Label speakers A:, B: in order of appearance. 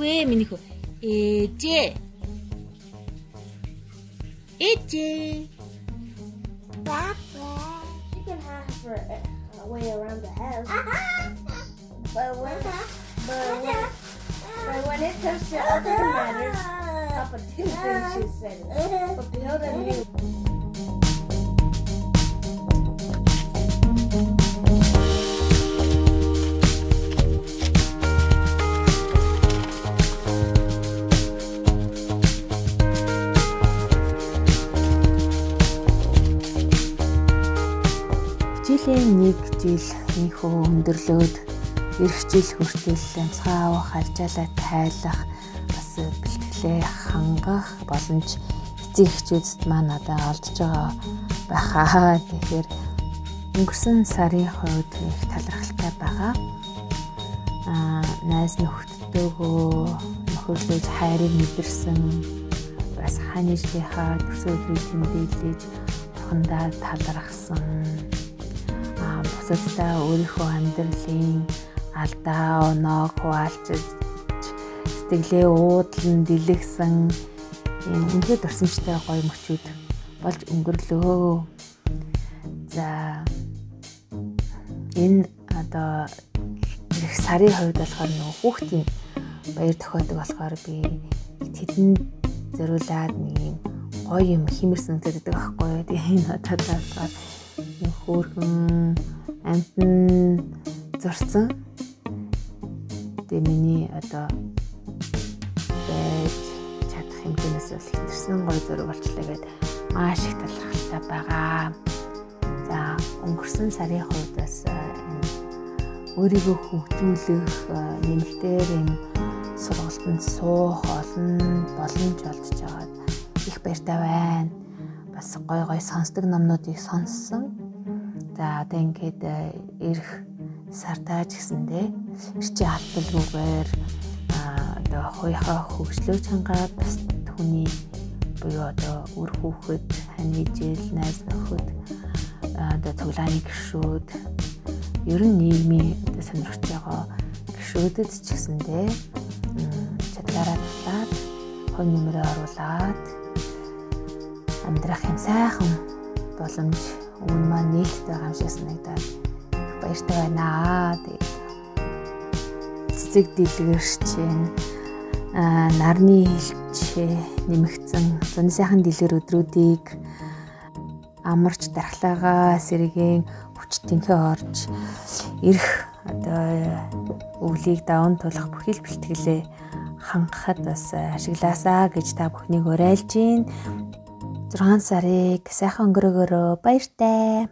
A: вэ миний хөө? Ээжээ. Ээжээ.
B: Papa.
C: You can have her way around the house. But when it comes to other matters, Papa do things she said. But build a new.
D: Жилийн нэг жил энэхүү өндөрлөөд эх жил хүртэл онцгой авах алжаалаа тайлах бас бэлтгэлээ хангах боломж эцэг эхчүүдэд маань одоо олдж байгаа байхаа. Тэгэхээр өнгөрсөн сарын хувьд их талархалтай байгаа. Найз нөхдөдөө нөхөрлөж хайрыг мэдэрсэн бас ханижлынхаа төсөөлрийг тэмдэглэж бурхандаа талархсан. Бусадтай өөрийнхөө амьдралын алдаа оноог хуваалцаж сэтгэлээ уудлан дэлгэсэн ийм үнэхээр дурсамжтай гоё мөчүүд болж өнгөрлөө. За энэ одоо их сарын хувьд болохоор нөгөө хүүхдийн баяр тохиолдог болохоор би тэдэнд зориулаад нэг юм гоё юм хэмэрсэн гэдэг байхгүй юу. Тэгээ энэ одоо болохоор хөөрхөн амтан зурсан. Тэгээ миний одоо байж чадах хэмжээс бол хэтэрсэн гоё зураг болчлаа гэдэг маш их талархалтай байгаа. За өнгөрсөн сарын хувьд бас өөрийгөө хөгжүүлэх нэмэлтээр юм сургалтанд суух олон боломж олдож байгаад их баяртай байна. Бас гой сонсдог номнуудыг сонссон. За одоо ингээд ирэх сартаач гэсэндээ ирчи алдалгүйгээр одоо хоёроо хөгжлөө чангаад бас хүний буюу одоо үр хүүхэд, ханижил, найз нөхөд, одоо цуглааны гишүүд ер нь нийгмийн одоо сонирхож байгаа гишүүдэд ч гэсэндээ чадлаараа туслаад хонь нэмрээ оруулаад амьдрах юм сайхан боломж өмнө маань нээлттэй байгаа юм шиг санагдаад баяртай байна. Тэгээд цэцэг дэлгэрч нарны хилч нэмэгдсэн зуны сайхан дэлгэр өдрүүдийг амарч дархлаагаа сэргийн хүч тэнхээ орж ирэх одоо өвлийг даван тулах бүхэл бэлтгэлээ хангахад бас ашиглаасаа гэж та бүхнийг уриалж байна. 6 сарыг сайхан өнгөрөөгөөрөө баяртай.